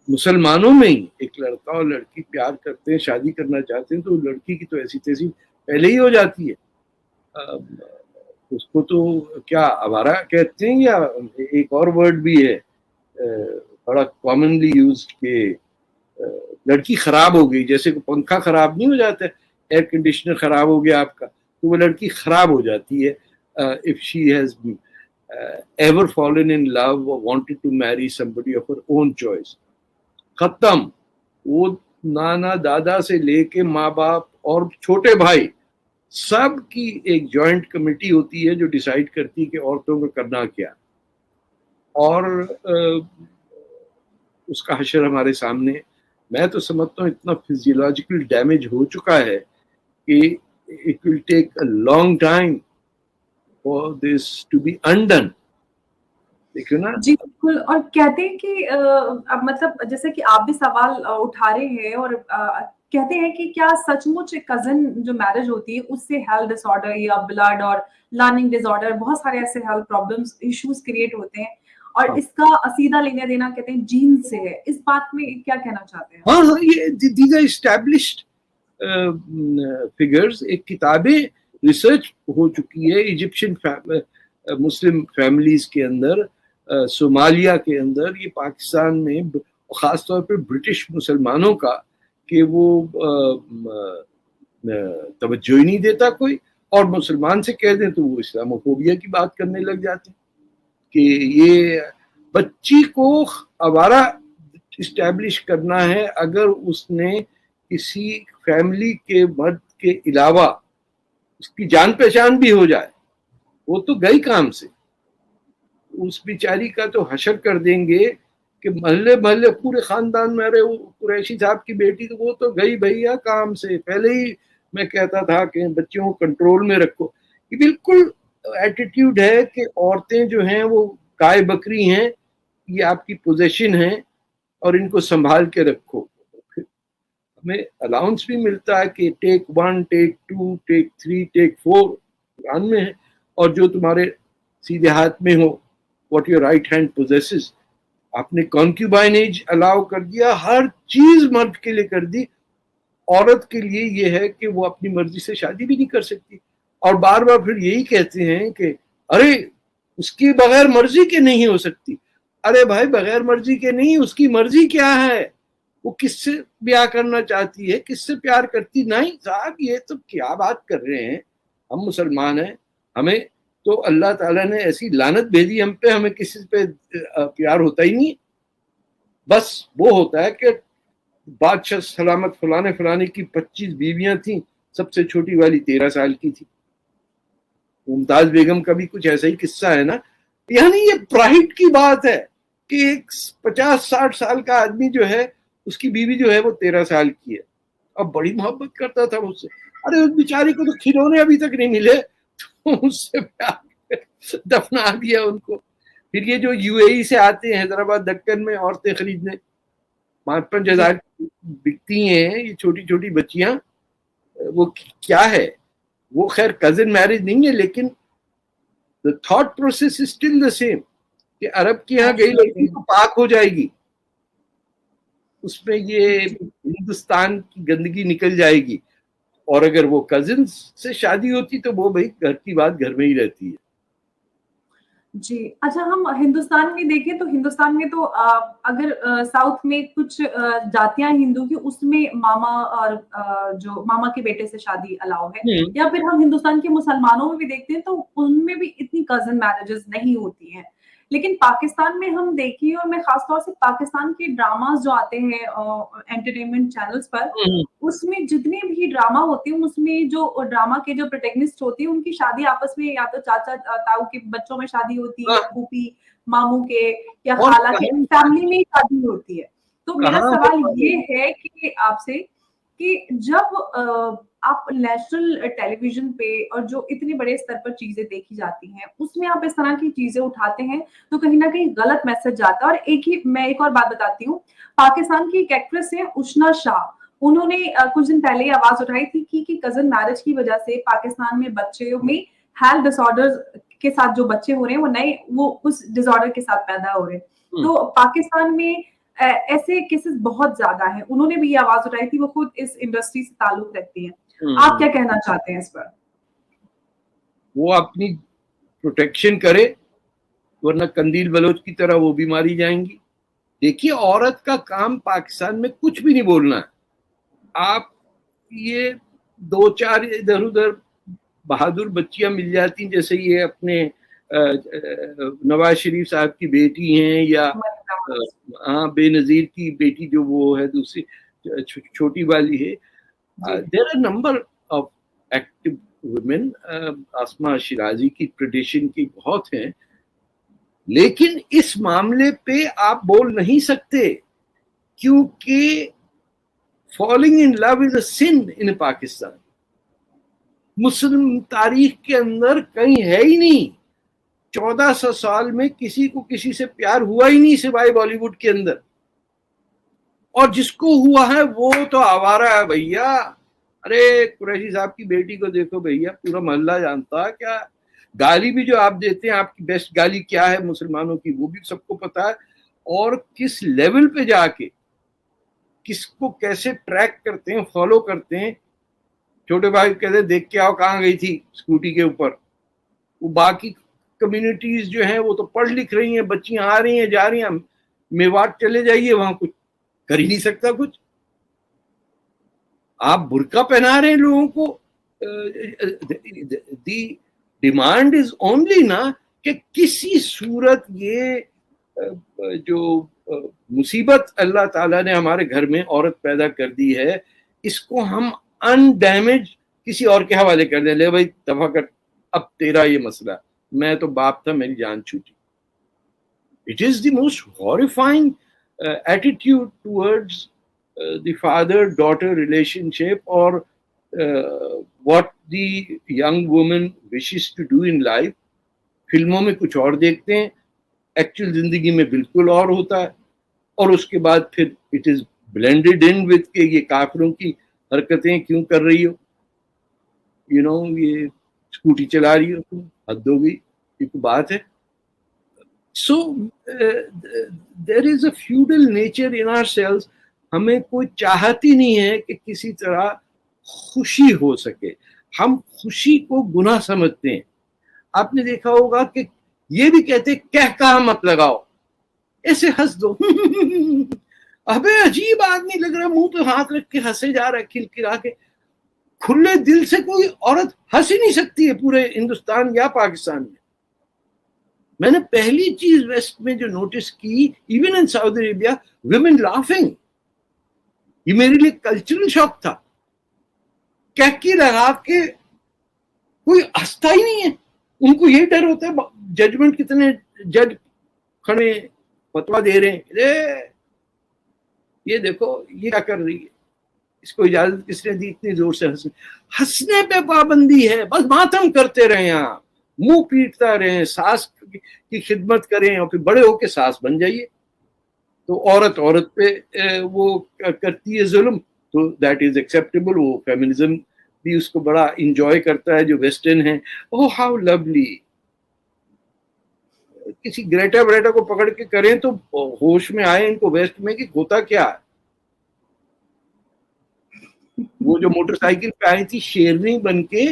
مسلمانوں میں ہی ایک لڑکا اور لڑکی پیار کرتے ہیں, شادی کرنا چاہتے ہیں, تو لڑکی کی تو ایسی تیسی پہلے ہی ہو جاتی ہے. اس کو تو کیا آوارہ کہتے ہیں, یا ایک اور ورڈ بھی ہے بڑا کامنلی یوز, کہ لڑکی خراب ہو گئی. جیسے کہ پنکھا خراب نہیں ہو جاتا ہے, ایئر کنڈیشنر خراب ہو گیا آپ کا, تو وہ لڑکی خراب ہو جاتی ہے. if she has ever fallen in love or wanted to marry somebody of her own choice, ختم. وہ نانا دادا سے لے کے ماں باپ اور چھوٹے بھائی سب کی ایک جوائنٹ کمیٹی ہوتی ہے جو ڈیسائیڈ کرتی ہے کہ عورتوں کو کرنا کیا, اور اس کا حشر ہمارے سامنے. میں تو سمجھتا ہوں اتنا فزیولوجیکل ڈیمیج ہو چکا ہے کہ it will take a long time for this to be undone. دیکھو نا جی بالکل. اور کہتے ہیں کہ اب مطلب جیسے کہ آپ بھی سوال اٹھا رہے ہیں, اور کہتے ہیں کہ کیا سچ مچ کزن جو میرج ہوتی ہے اس سے ہیلتھ ڈس آرڈر یا بلڈ اور لرننگ ڈس آرڈر, بہت سارے ایسے ہیلتھ پرابلمس ایشوز کریٹ ہوتے ہیں, اور اس کا سیدھا لینا دینا کہتے ہیں جین سے ہے. اس بات میں کیا کہنا چاہتے ہیں؟ ہاں ہاں, یہ دیز آر اسٹیبلشڈ فگرز. ایک کتابیں ریسرچ ہو چکی ہے ایجپشین مسلم فیملیز کے اندر, صومالیہ کے اندر, یہ پاکستان میں خاص طور پہ برٹش مسلمانوں کا, کہ وہ توجہ ہی نہیں دیتا کوئی, اور مسلمان سے کہہ دیں تو وہ اسلاموفوبیا کی بات کرنے لگ جاتے ہیں کہ یہ بچی کو آوارہ اسٹیبلش کرنا ہے اگر اس نے کسی فیملی کے مرد کے علاوہ اس کی جان پہچان بھی ہو جائے, وہ تو گئی کام سے. اس بیچاری کا تو حشر کر دیں گے کہ محلے محلے پورے خاندان میں, ارے وہ قریشی صاحب کی بیٹی تو وہ تو گئی بھیا کام سے. پہلے ہی میں کہتا تھا کہ بچوں کو کنٹرول میں رکھو. یہ بالکل ایٹیٹیوڈ ہے کہ عورتیں جو ہیں وہ گائے بکری ہیں, یہ آپ کی پوزیشن ہے اور ان کو سنبھال کے رکھو. ہمیں الاؤنس بھی ملتا ہے کہ ٹیک 1, ٹیک 2, ٹیک 3, ٹیک 4 قرآن میں ہے, اور جو تمہارے سیدھے ہاتھ میں ہو what your right hand possesses. آپ نے کانکیوبائنیج الاؤ کر دیا, ہر چیز مرد کے لیے کر دی. عورت کے لیے یہ ہے کہ وہ اپنی مرضی سے شادی بھی نہیں کر سکتی, اور بار بار پھر یہی کہتے ہیں کہ ارے اس کی بغیر مرضی کے نہیں ہو سکتی. ارے بھائی بغیر مرضی کے نہیں, اس کی مرضی کیا ہے, وہ کس سے بیاہ کرنا چاہتی ہے, کس سے پیار کرتی. نہیں صاحب, یہ تو کیا بات کر رہے ہیں. ہم مسلمان ہیں, ہمیں تو اللہ تعالیٰ نے ایسی لعنت بھیجی ہم پہ, ہمیں کسی پہ پیار ہوتا ہی نہیں. بس وہ ہوتا ہے کہ بادشاہ سلامت فلانے کی 25 بیویاں تھیں, سب سے چھوٹی والی 13 سال کی تھی. ممتاز بیگم کا بھی کچھ ایسا ہی قصہ ہے نا. یعنی یہ پرائڈ کی بات ہے کہ ایک 50-60 سال کا آدمی جو ہے, اس کی بیوی جو ہے وہ 13 سال کی ہے, اب بڑی محبت کرتا تھا اس سے. ارے اس بیچاری کو تو کھلونے ابھی تک نہیں ملے, اس سے دفنا دیا ان کو. پھر یہ جو یو اے ای سے آتے ہیں حیدرآباد دکن میں عورتیں خریدنے, 5-5 ہزار بکتی ہیں یہ چھوٹی چھوٹی بچیاں. وہ کیا ہے, وہ خیر کزن میرج نہیں ہے, لیکن the thought process is still the same کہ عرب کی یہاں گئی لڑکی تو پاک ہو جائے گی, اس میں یہ ہندوستان کی گندگی نکل جائے گی. اور اگر وہ کزن سے شادی ہوتی تو وہ بھائی گھر کی بات گھر میں ہی رہتی ہے. جی اچھا, ہم ہندوستان میں دیکھیں تو ہندوستان میں تو اگر ساؤتھ میں کچھ جاتیاں ہندو کی, اس میں ماما اور جو ماما کے بیٹے سے شادی الاؤ ہے, یا پھر ہم ہندوستان کے مسلمانوں میں بھی دیکھتے ہیں تو ان میں بھی اتنی کزن میرجز نہیں ہوتی ہیں. لیکن پاکستان میں ہم دیکھیں, اور میں خاص طور سے پاکستان کے ڈراماز جو آتے ہیں انٹرٹینمنٹ چینلز پر, اس میں جتنے بھی ڈراما ہوتے ہیں, اس میں جو ڈراما کے جو پروٹیگنسٹ ہوتے ہیں ان کی شادی آپس میں یا تو چاچا تاؤ کے بچوں میں شادی ہوتی ہے, یا پھوپھی ماموں کے یا خالہ کے فیملی میں شادی ہوتی ہے. تو میرا سوال یہ ہے کہ آپ سے کہ جب آپ نیشنل ٹیلی ویژن پہ اور جو اتنے بڑے استر پر چیزیں دیکھی جاتی ہیں اس میں آپ اس طرح کی چیزیں اٹھاتے ہیں تو کہیں نہ کہیں غلط میسج جاتا ہے. اور میں ایک اور بات بتاتی ہوں, پاکستان کی ایک ایکٹریس ہے اشنا شاہ, انہوں نے کچھ دن پہلے آواز اٹھائی تھی کہ کزن میرج کی وجہ سے پاکستان میں بچوں میں ہیلتھ ڈس آرڈر کے ساتھ جو بچے ہو رہے ہیں وہ اس ڈس آرڈر کے ساتھ پیدا ہو رہے ہیں. تو پاکستان میں ऐसे केसेस बहुत ज्यादा हैं, उन्होंने भी ये आवाज उठाई थी, वो खुद इस इंडस्ट्री से ताल्लुक रखती हैं। आप क्या कहना चाहते हैं इस पर? वो अपनी प्रोटेक्शन करे, वरना कंदील बलोच की तरह वो भी मारी जाएंगी। देखिए, औरत का काम पाकिस्तान में कुछ भी नहीं बोलना है। आप ये 2-4 इधर उधर बहादुर बच्चियां मिल जाती, जैसे ये अपने नवाज शरीफ साहब की बेटी हैं, या हाँ बेनजीर की बेटी जो वो है दूसरी छोटी वाली है। There are number of active women, Asma Shirazi की ट्रेडिशन की बहुत हैं, लेकिन इस मामले पे आप बोल नहीं सकते, क्योंकि falling in love is a sin in Pakistan. मुस्लिम तारीख के अंदर कहीं है ही नहीं, 1400 साल में किसी को किसी से प्यार हुआ ही नहीं सिवाय बॉलीवुड के अंदर, और जिसको हुआ है वो तो आवारा है भैया। अरे कुरैशी साहब की बेटी को देखो भैया, पूरा मोहल्ला जानता है। क्या गाली भी जो आप देते हैं, आपकी बेस्ट गाली क्या है मुसलमानों की, वो भी सबको पता है, और किस लेवल पे जाके किसको कैसे ट्रैक करते हैं, फॉलो करते हैं। छोटे भाई कहते देख के आओ कहाँ गई थी स्कूटी के ऊपर। वो बाकी कम्युनिटीज जो हैं वो तो पढ़ लिख रही हैं, बच्चियां आ रही हैं जा रही हैं। मेवात चले जाइए, वहां कुछ कर ही नहीं सकता कुछ। आप बुर्का पहना रहे हैं लोगों को। दी डिमांड इज ओनली ना कि किसी सूरत ये जो मुसीबत अल्लाह ताला ने हमारे घर में औरत पैदा कर दी है, इसको हम अनडैमेज किसी और के हवाले कर दें। ले भाई दफा कर, अब तेरा ये मसला, मैं तो बाप था, मेरी जान छूटी। It is the most horrifying attitude towards the father-daughter relationship, or what the young woman wishes to do in life. फिल्मों में कुछ और देखते हैं, एक्चुअल जिंदगी में बिल्कुल और होता है, और उसके बाद फिर it is blended in with के ये काफिरों की हरकतें क्यों कर रही हो, यू नो, ये स्कूटी चला रही हो तुम, हद हो गई, ये तो बात है। So there is a feudal nature in ourselves. हमें कोई चाहत ही नहीं है कि किसी तरह खुशी हो सके, हम खुशी को गुनाह समझते हैं। आपने देखा होगा कि ये भी कहते कह कहा मत लगाओ, ऐसे हंस दो अबे अजीब आदमी लग रहा है, मुंह पे हाथ रख के हंसे जा रहा है खिलखिला के। खुले दिल से कोई औरत हंस ही नहीं सकती है पूरे हिंदुस्तान या पाकिस्तान में। मैंने पहली चीज वेस्ट में जो नोटिस की, even in Saudi Arabia, women laughing, ये मेरे लिए कल्चरल शॉक था। कैकी लगा के कोई हंसता ही नहीं है, उनको ये डर होता है जजमेंट, कितने जज खड़े फतवा दे रहे हैं, ये देखो ये क्या कर रही है, इसको इजाजत किसने दी इतनी जोर से हंसने। हंसने पे पाबंदी है, बस मातम करते रहे, आप मुंह पीटता रहे, सास की खिदमत करें और फिर बड़े होके सास बन जाइए। तो औरत औरत पे वो करती है जुल्म, तो दैट इज एक्सेप्टेबल। वो फेमिनिज्म भी उसको बड़ा इंजॉय करता है जो वेस्टर्न है। Oh how lovely. किसी ग्रेटा ब्रेटा को पकड़ के करें तो होश में आए इनको वेस्ट में कि होता क्या है। वो जो मोटरसाइकिल पे आई थी शेरनी बन के,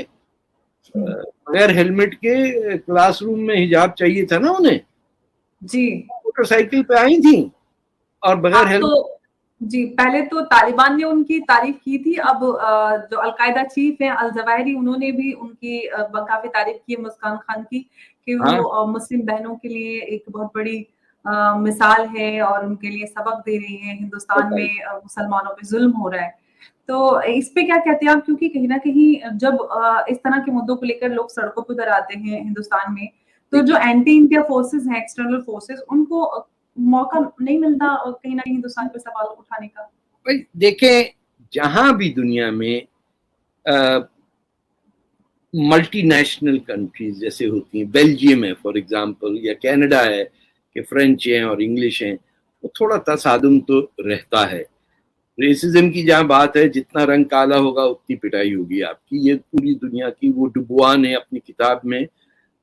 बगैर हेलमेट के, क्लासरूम में हिजाब चाहिए था ना उन्हें जी, मोटरसाइकिल पे आई थी और बगैर हेलमेट। जी, पहले तो तालिबान ने उनकी तारीफ की थी, अब जो अलकायदा चीफ हैं अल-जवाहिरी, उन्होंने भी उनकी काफी तारीफ की है मुस्कान खान की, कि वो मुस्लिम बहनों के लिए एक बहुत बड़ी मिसाल है और उनके लिए सबक दे रही है। हिंदुस्तान में मुसलमानों पे जुल्म हो रहा है, तो इस पे क्या कहते हैं आप? क्योंकि कहीं ना कहीं जब इस तरह के मुद्दों को लेकर लोग सड़कों पर उतर आते हैं हिंदुस्तान में, तो जो एंटी इंडिया फोर्सेस हैं, एक्सटर्नल फोर्सेस, उनको मौका नहीं मिलता और कहीं ना कहीं हिंदुस्तान पे सवाल उठाने का। भाई देखें, जहां भी दुनिया में मल्टीनेशनल कंट्रीज जैसे होती हैं, बेल्जियम है फॉर एग्जांपल, या कनाडा है कि फ्रेंच हैं और इंग्लिश हैं, तो थोड़ा तसादुम तो रहता है। रेसिज्म की जहाँ बात है, जितना रंग काला होगा उतनी पिटाई होगी आपकी। ये पूरी दुनिया की, वो डुबुआ ने अपनी किताब में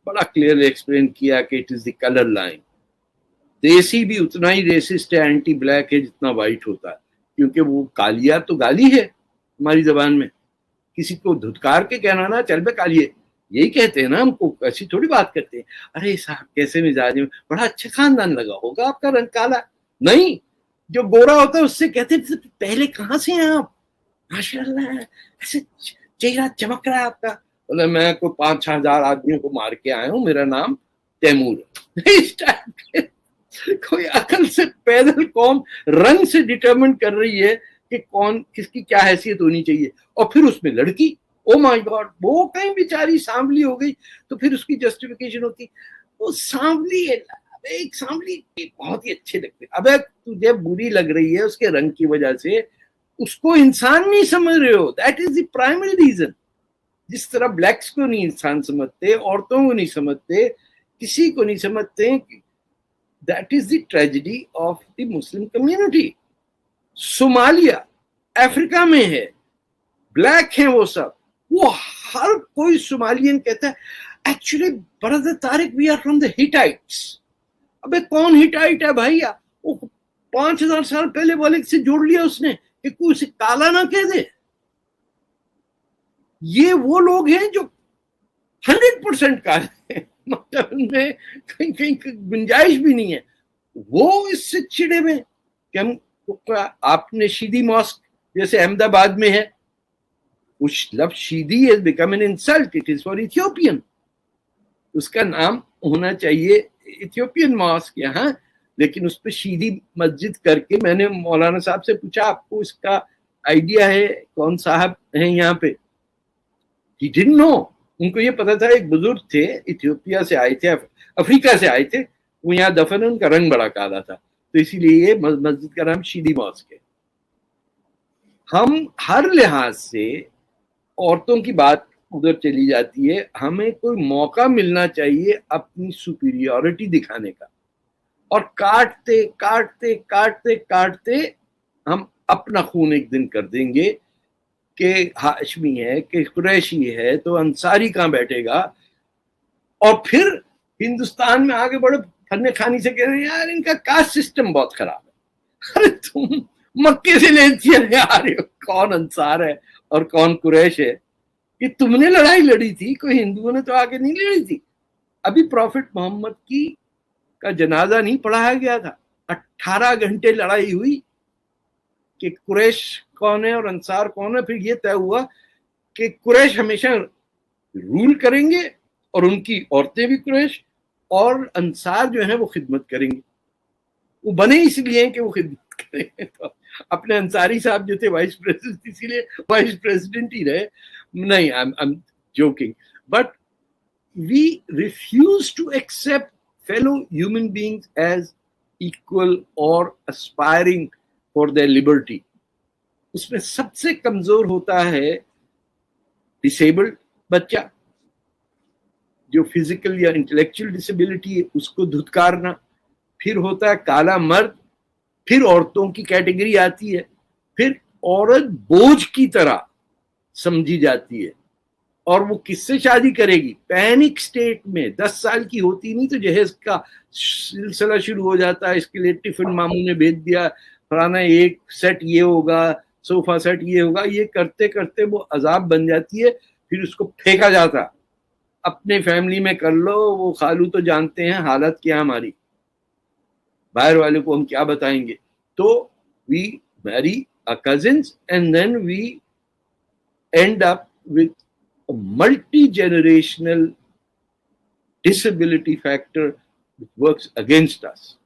बड़ा क्लियर एक्सप्लेन किया कि it is the colour line. देसी भी उतना ही रेसिस्ट है, एंटी ब्लैक है जितना वाइट होता है, क्योंकि वो कालिया तो गाली है हमारी जबान में। किसी को धुतकार के कहना ना, चल बे कालिए, यही कहते हैं ना हमको, ऐसी थोड़ी बात करते हैं। अरे साहब कैसे मिजाज में, बड़ा अच्छा खानदान लगा होगा आपका, रंग काला। नहीं, जो गोरा होता है उससे कहते हैं पहले कहाँ से हैं आप, माशाल्लाह ऐसे चेहरा चमक रहा है आपका। बोले मैं कोई 5-6 हजार आदमियों को मार के आया हूँ, मेरा नाम तैमूर है। इस टाइप के कोई अकल से पैदल कौम रंग से डिटरमिन कर रही है कि कौन किसकी क्या हैसियत होनी चाहिए। और फिर उसमें लड़की, ओ माय गॉड, वो कहीं बेचारी सांवली हो गई तो फिर उसकी जस्टिफिकेशन होती वो सांवली है। एक सांवली बहुत ही अच्छे लगते, अबे तुझे बुरी लग रही है उसके रंग की वजह से, उसको इंसान नहीं समझ रहे हो, that is the primary reason. जिस तरह ब्लैक्स को नहीं इंसान समझते, औरतों को नहीं समझते, किसी को नहीं समझते, that is the tragedy of the Muslim community. Somalia Africa में है, ब्लैक हैं वो सब, वो हर कोई सोमालियन कहता है actually brother Tariq we are from the Hittites. अबे कौन हिटाइट है भैया, वो 5000 साल पहले वाले से जोड़ लिया उसने कि कोई उसे काला ना कह दे। ये वो लोग हैं जो 100% काले हैं, मतलब उनमें कहीं कहीं गुंजाइश भी नहीं है। वो इससे चिड़े में कि हम, आपने शीदी मॉस्क जैसे अहमदाबाद में है, उस लफ्ज शीदी has become an insult, it is for Ethiopian, उसका नाम होना चाहिए इथियोपियन मॉस्क यहाँ, लेकिन उस पर शीदी मस्जिद करके। मैंने मौलाना साहब से पूछा आपको इसका आइडिया है, कौन साहब हैं यहाँ पे, he didn't know, उनको ये पता था एक बुजुर्ग थे इथियोपिया से आए थे, अफ्रीका से आए थे, वो यहाँ दफन, उनका रंग बड़ा काला था, तो इसीलिए ये मस्जिद का नाम शीदी मॉस्क है। हम हर लिहाज से, औरतों की बात उधर चली जाती है, हमें कोई मौका मिलना चाहिए अपनी सुपीरियरिटी दिखाने का, और काटते काटते काटते काटते हम अपना खून एक दिन कर देंगे कि हाशमी है कि कुरैशी है तो अंसारी कहाँ बैठेगा। और फिर हिंदुस्तान में आगे बड़े फन्ने खानी से कह रहे हैं यार इनका कास्ट सिस्टम बहुत खराब है। अरे तुम मक्के से ले आ रहे हो कौन अंसार है और कौन कुरैश है, कि तुमने लड़ाई लड़ी थी, कोई हिंदुओं ने तो आगे नहीं लड़ी थी। अभी प्रॉफिट मोहम्मद की का जनाजा नहीं पढ़ाया गया था, 18 घंटे लड़ाई हुई कि कुरैश कौन है और अंसार कौन है। फिर ये तय हुआ कि कुरैश हमेशा रूल करेंगे और उनकी औरतें भी कुरैश, और अंसार जो है वो खिदमत करेंगे। वो बने इसलिए कि वो खिदमत करेंगे। तो अपने अंसारी साहब जो थे वाइस प्रेसिडेंट, इसीलिए वाइस प्रेसिडेंट ही रहे। नहीं, I am joking, but we refuse to accept fellow human beings as equal और एस्पायरिंग फॉर देयर लिबर्टी। उसमें सबसे कमजोर होता है डिसेबल्ड बच्चा, जो फिजिकल या इंटेलेक्चुअल डिसेबिलिटी है उसको धुतकारना, फिर होता है काला मर्द, फिर औरतों की कैटेगरी आती है, फिर औरत बोझ की तरह समझी जाती है, और वो किससे शादी करेगी, पैनिक स्टेट में 10 साल की होती नहीं तो जहेज का सिलसिला शुरू हो जाता है, इसके लिए टिफिन मामू ने भेज दिया, फलाना एक सेट ये होगा, सोफा सेट ये होगा, ये करते करते वो अजाब बन जाती है। फिर उसको फेंका जाता, अपने फैमिली में कर लो, वो खालू तो जानते हैं हालत क्या हमारी, बाहर वाले को हम क्या बताएंगे। तो we marry our cousins and then we end up with a multi-generational disability factor which works against us.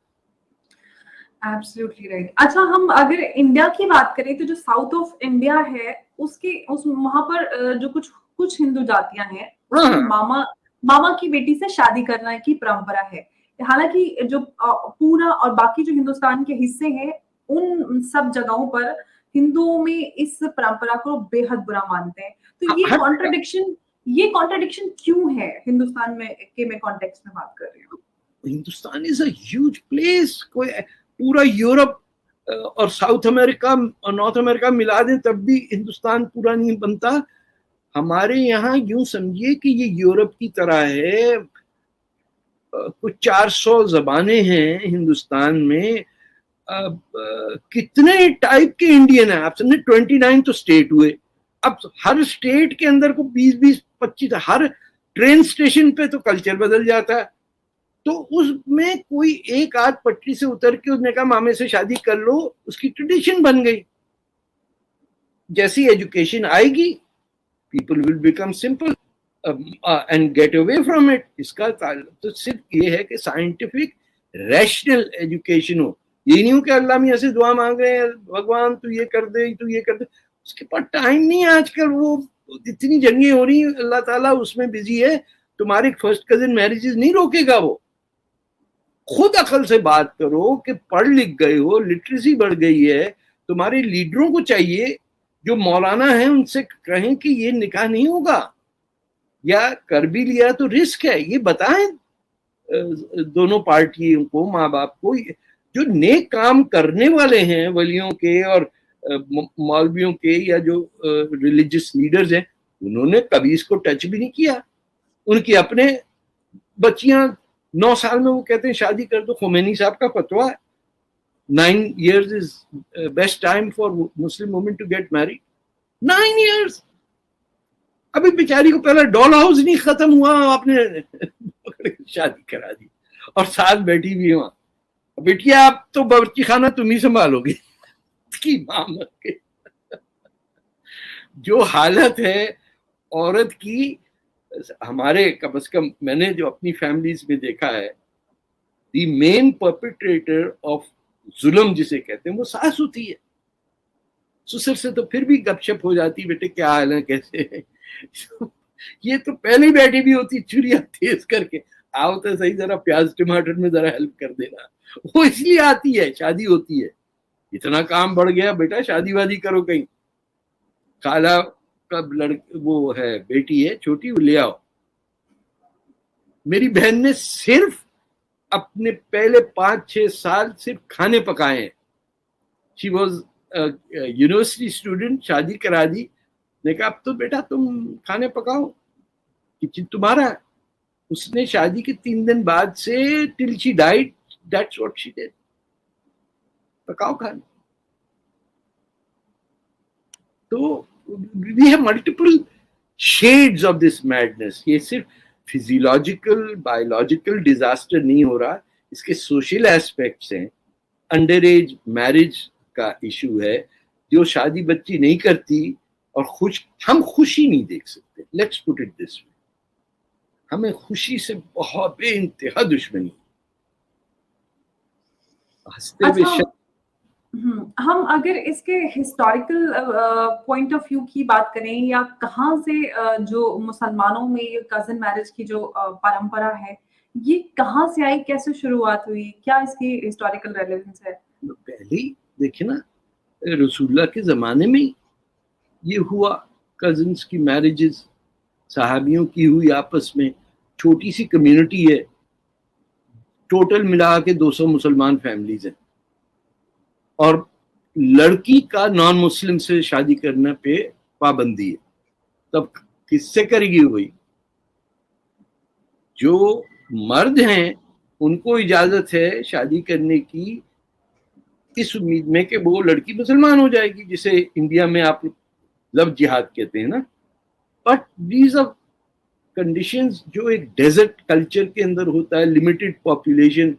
Absolutely right. अच्छा, हम अगर इंडिया की बात करें तो जो साउथ ऑफ इंडिया है उस वहां पर जो कुछ हिंदू जातियां हैं, मामा की बेटी से शादी करने की परंपरा है। हालांकि जो पूरा और बाकी जो हिंदुस्तान के हिस्से हैं उन सब जगहों पर हिंदुओं में इस परंपरा को बेहद बुरा मानते हैं। तो ये कॉन्ट्रडिक्शन क्यों है हिंदुस्तान में के मैं कॉन्टेक्स्ट में बात कर रही हूँ। Hindustan is a huge place, कोई पूरा यूरोप और साउथ अमेरिका और नॉर्थ अमेरिका मिला दें तब भी हिंदुस्तान पूरा नहीं बनता। हमारे यहाँ यूं समझिए कि ये यूरोप की तरह है, کچھ 400 زبانیں ہیں ہندوستان میں. کتنے ٹائپ کے انڈین ہیں آپ سمجھے؟ 29 تو اسٹیٹ ہوئے. اب ہر اسٹیٹ کے اندر کو 20-25 ہر ٹرین اسٹیشن پہ تو کلچر بدل جاتا ہے. تو اس میں کوئی ایک آدھ پٹری سے اتر کے اس نے کہا مامے سے شادی کر لو, اس کی ٹریڈیشن بن گئی. جیسی ایجوکیشن آئے گی people will become simple and get away from it. اس کا تعلق تو صرف یہ ہے کہ سائنٹیفک ریشنل ایجوکیشن ہو. یہ نہیں ہو کہ اللہ میاں سے دعا مانگ رہے ہیں بھگوان تو یہ کر دے تو یہ کر دے. اس کے پاس ٹائم نہیں ہے. آج کل وہ اتنی جنگیں ہو رہی ہیں, اللہ تعالیٰ اس میں بزی ہے. تمہاری فرسٹ کزن میرجز نہیں روکے گا. وہ خود عقل سے بات کرو کہ پڑھ لکھ گئے ہو, لٹریسی بڑھ گئی ہے. تمہارے لیڈروں کو چاہیے جو مولانا ہیں ان سے کہیں کہ یہ نکاح نہیں ہوگا, یا کر بھی لیا تو رسک ہے. یہ بتائیں دونوں پارٹیوں کو, ماں باپ کو, جو نیک کام کرنے والے ہیں ولیوں کے اور مولویوں کے یا جو ریلیجس لیڈرز ہیں, انہوں نے کبھی اس کو ٹچ بھی نہیں کیا. ان کی اپنے بچیاں 9 سال میں وہ کہتے ہیں شادی کر دو. خمینی صاحب کا فتویٰ ہے 9 years is best time for Muslim women to get married. 9 years. ابھی بیچاری کو پہلا ڈول ہاؤس نہیں ختم ہوا, آپ نے شادی کرا دی اور ساتھ بیٹھی بھی وہاں. بیٹیا آپ تو باورچی خانہ تم ہی سنبھالو گی کی ماں مر کے. جو حالت ہے عورت کی, ہمارے کم از کم میں نے جو اپنی فیملیز میں دیکھا ہے, دی مین پرپیٹریٹر آف ظلم جسے کہتے ہیں وہ ساس ہوتی ہے. سسر سے تو پھر بھی گپ شپ ہو جاتی, بیٹے کیا حال ہے کیسے ہیں. یہ تو پہلے بیٹھی بھی ہوتی چڑیا تیز کر کے, آؤ تو صحیح ذرا پیاز ٹماٹر میں ذرا ہیلپ کر دینا. وہ اس لیے آتی ہے, شادی ہوتی ہے. اتنا کام بڑھ گیا بیٹا, شادی وادی کرو کہیں. خالہ کا وہ ہے بیٹی ہے چھوٹی, وہ لے آؤ. میری بہن نے صرف اپنے پہلے 5-6 سال صرف کھانے پکائے ہیں. شی واز یونیورسٹی اسٹوڈنٹ, شادی کرا دی, نے کہا اب تو بیٹا تم کھانے پکاؤ, کچن تمہارا. اس نے شادی کے 3 دن بعد سے till she died that's what she did, پکاؤ کھانا. تو we have multiple shades of this madness. یہ صرف فزیولوجیکل بایولوجیکل ڈیزاسٹر نہیں ہو رہا, اس کے سوشل ایسپیکٹس ہیں. انڈر ایج میرج کا ایشو ہے, جو شادی بچی نہیں کرتی اور ہم خوشی نہیں دیکھ سکتے. لیٹس پٹ اٹ دس وے, ہمیں خوشی سے بہت بے انتہا دشمنی. ہنستے ہوئے ہم اگر اس کے ہسٹوریکل پوائنٹ آف ویو کی بات کریں, یا کہاں سے جو مسلمانوں میں یہ کزن میرج کی جو پرمپرا ہے یہ کہاں سے آئی, کیسے شروعات ہوئی, کیا اس کی ہسٹوریکل ریلیونس ہے؟ پہلے دیکھیں نا, رسول اللہ کے زمانے میں یہ ہوا, کزنس کی میرجز صحابیوں کی ہوئی آپس میں. چھوٹی سی کمیونٹی ہے, ٹوٹل ملا کے 200 مسلمان فیملیز ہیں, اور لڑکی کا نان مسلم سے شادی کرنے پہ پابندی ہے. تب کس سے کرے گی وہی؟ جو مرد ہیں ان کو اجازت ہے شادی کرنے کی اس امید میں کہ وہ لڑکی مسلمان ہو جائے گی, جسے انڈیا میں آپ لو جہاد کہتے ہیں نا. بٹ دیز آر کنڈیشنز جو ایک ڈیزرٹ کلچر کے اندر ہوتا ہے, لمیٹڈ پاپولیشن,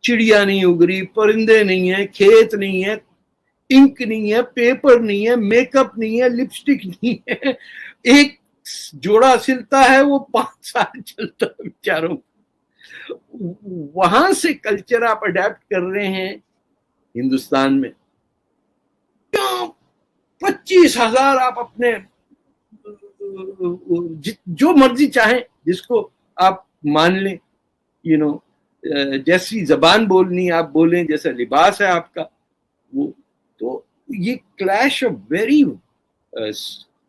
چڑیا نہیں اگ رہی, پرندے نہیں ہیں, کھیت نہیں ہے, انک نہیں ہے, پیپر نہیں ہے, میک اپ نہیں ہے, لپسٹک نہیں ہے. ایک جوڑا سلتا ہے وہ 5 سال چلتا ہے بیچاروں. وہاں سے کلچر آپ اڈیپٹ کر رہے ہیں ہندوستان میں. 25,000 آپ اپنے جو مرضی چاہیں, جس کو آپ مان لیں, جیسی زبان بولنی آپ بولیں, جیسا لباس ہے آپ کا وہ. تو یہ clash of very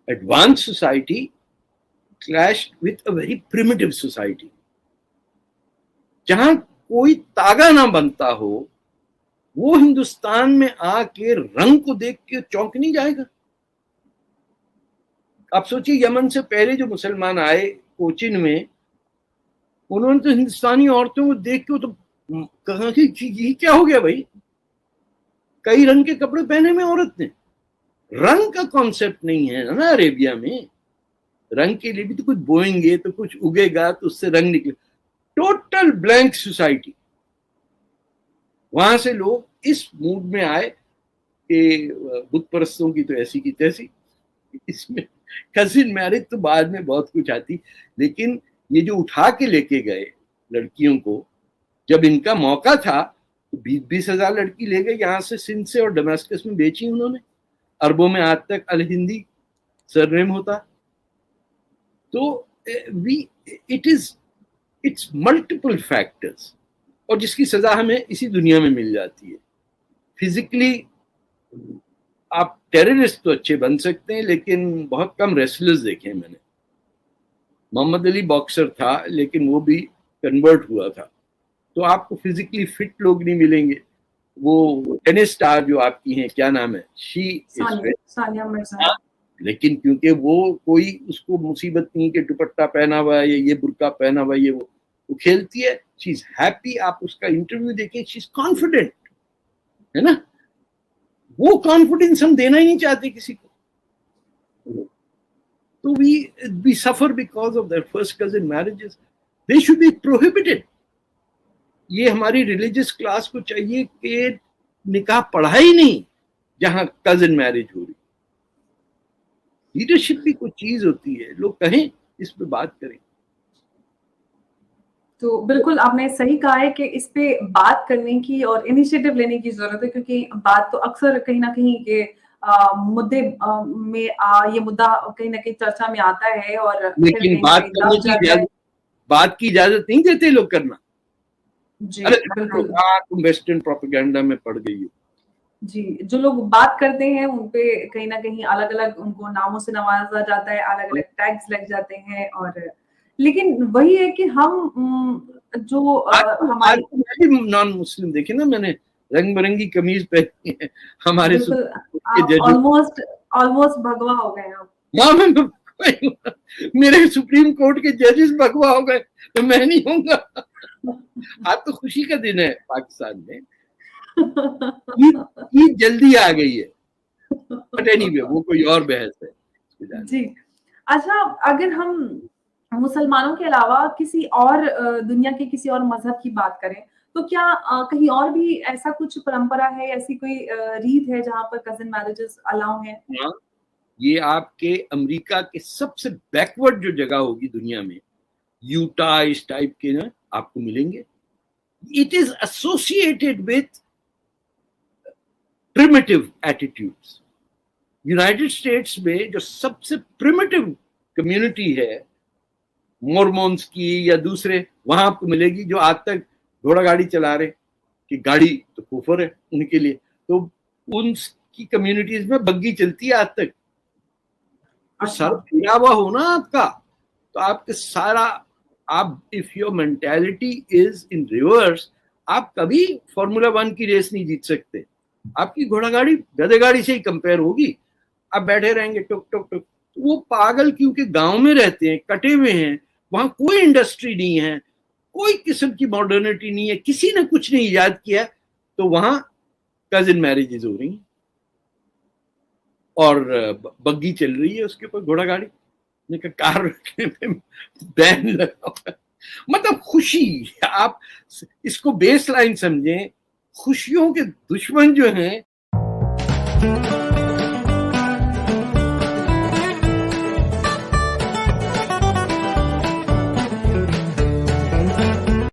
advance society clash with a very primitive society. جہاں کوئی تاگا نہ بنتا ہو, وہ ہندوستان میں آ کے رنگ کو دیکھ کے چونک نہیں جائے گا. آپ سوچیے, یمن سے پہلے جو مسلمان آئے کوچن میں, उन्होंने तो हिंदुस्तानी औरतों को देख के तो कहा कि ये क्या हो गया भाई, कई रंग के कपड़े पहने में औरत ने, रंग का कॉन्सेप्ट नहीं है ना अरेबिया में, रंग के लिए भी तो कुछ बोएंगे तो कुछ उगेगा तो उससे रंग निकले, टोटल ब्लैंक सोसाइटी। वहां से लोग इस मूड में आए कि बुत परस्तों की तो ऐसी की तैसी, इसमें कजिन मैरिज तो बाद में बहुत कुछ आती, लेकिन ये जो उठा के लेके गए लड़कियों को, जब इनका मौका था तो 20-20 हजार लड़की ले गए यहाँ से, सिंध से, और दमास्कस में बेची उन्होंने, अरबों में आज तक अल हिंदी सरनेम होता। तो इट्स मल्टीपल फैक्टर्स, और जिसकी सजा हमें इसी दुनिया में मिल जाती है। फिजिकली आप टेररिस्ट तो अच्छे बन सकते हैं, लेकिन बहुत कम रेसलर्स देखे हैं मैंने। मोहम्मद अली बॉक्सर था, लेकिन वो भी कन्वर्ट हुआ था। तो आपको फिजिकली फिट लोग नहीं मिलेंगे। वो टेनिस स्टार जो आपकी हैं, क्या नाम है, सानिया मिर्जा, लेकिन क्योंकि वो कोई उसको मुसीबत नहीं कि दुपट्टा पहना हुआ है या ये बुर्का पहना हुआ है, ये वो खेलती है, शी इज हैप्पी। आप उसका इंटरव्यू देखिए, शी इज कॉन्फिडेंट, है ना। वो कॉन्फिडेंस हम देना ही नहीं चाहते किसी को। तो we suffer because of their first cousin marriages. They should be prohibited. ये हमारी रिलीजियस क्लास को चाहिए कि निकाह पढ़ा ही नहीं जहां कजिन मैरिज हो रही। लीडरशिप भी कोई चीज होती है, लोग कहें, इस पे बात करें। तो बिल्कुल आपने सही कहा है कि इस पे बात करने की और इनिशिएटिव लेने की जरूरत है, क्योंकि बात तो अक्सर कहीं ना कहीं के मुद्दे में ये मुद्दा कहीं ना कहीं चर्चा में आता है, और लेकिन बात की इजाजत नहीं देते लोग करना। जी बिल्कुल, तुम वेस्टर्न प्रोपेगेंडा में पड़ गई हो। जी, जो लोग बात करते हैं उन पे कहीं ना कहीं अलग अलग उनको नामों से नवाजा जाता है, अलग अलग टैग्स लग जाते हैं। और लेकिन वही है कि हम जो हमारे नॉन मुस्लिम देखे ना, मैंने रंग बिरंगी कमीज पहनी है हमारे, ऑलमोस्ट भगवा हो गए आप। मेरे सुप्रीम कोर्ट के जजेस भगवा हो गए, तो मैं नहीं होऊंगा। आज तो खुशी का दिन है पाकिस्तान में, ईद जल्दी आ गई है, बट एनीवे वो कोई और बहस है। जी, अच्छा, अगर हम मुसलमानों के अलावा किसी और दुनिया के किसी और मजहब की बात करें, तो क्या कहीं और भी ऐसा कुछ परंपरा है, ऐसी कोई रीत है जहां पर कजिन मैरिजेस अलाउ हैं? ये आपके अमेरिका के सबसे बैकवर्ड जो जगह होगी दुनिया में, यूटा, इस टाइप के ना आपको मिलेंगे। It is associated with primitive attitudes. United states में जो सबसे प्रिमिटिव कम्युनिटी है, मोरमोन्स की या दूसरे, वहां आपको मिलेगी जो आज तक घोड़ा गाड़ी चला रहे, कि गाड़ी तो कुफर है उनके लिए, तो उनकी कम्युनिटीज में बग्गी चलती है आज तक। तो सर फिरा हुआ हो ना आपका, तो आपके सारा, आप if your mentality is in reverse, आप कभी फॉर्मूला 1 की रेस नहीं जीत सकते। आपकी घोड़ा गाड़ी गधे गाड़ी से ही कंपेयर होगी। आप बैठे रहेंगे टुक टुक टुक। वो पागल क्योंकि गांव में रहते हैं, कटे हुए हैं, वहां कोई इंडस्ट्री नहीं है, कोई किस्म की मॉडर्निटी नहीं है, किसी ने कुछ नहीं ईजाद किया, तो वहां कजिन मैरिजेज हो रही हैं और बग्गी चल रही है, उसके ऊपर घोड़ा गाड़ी, कार रखने में बैन लगा हुआ है। मतलब खुशी, आप इसको बेस लाइन समझें, खुशियों के दुश्मन जो हैं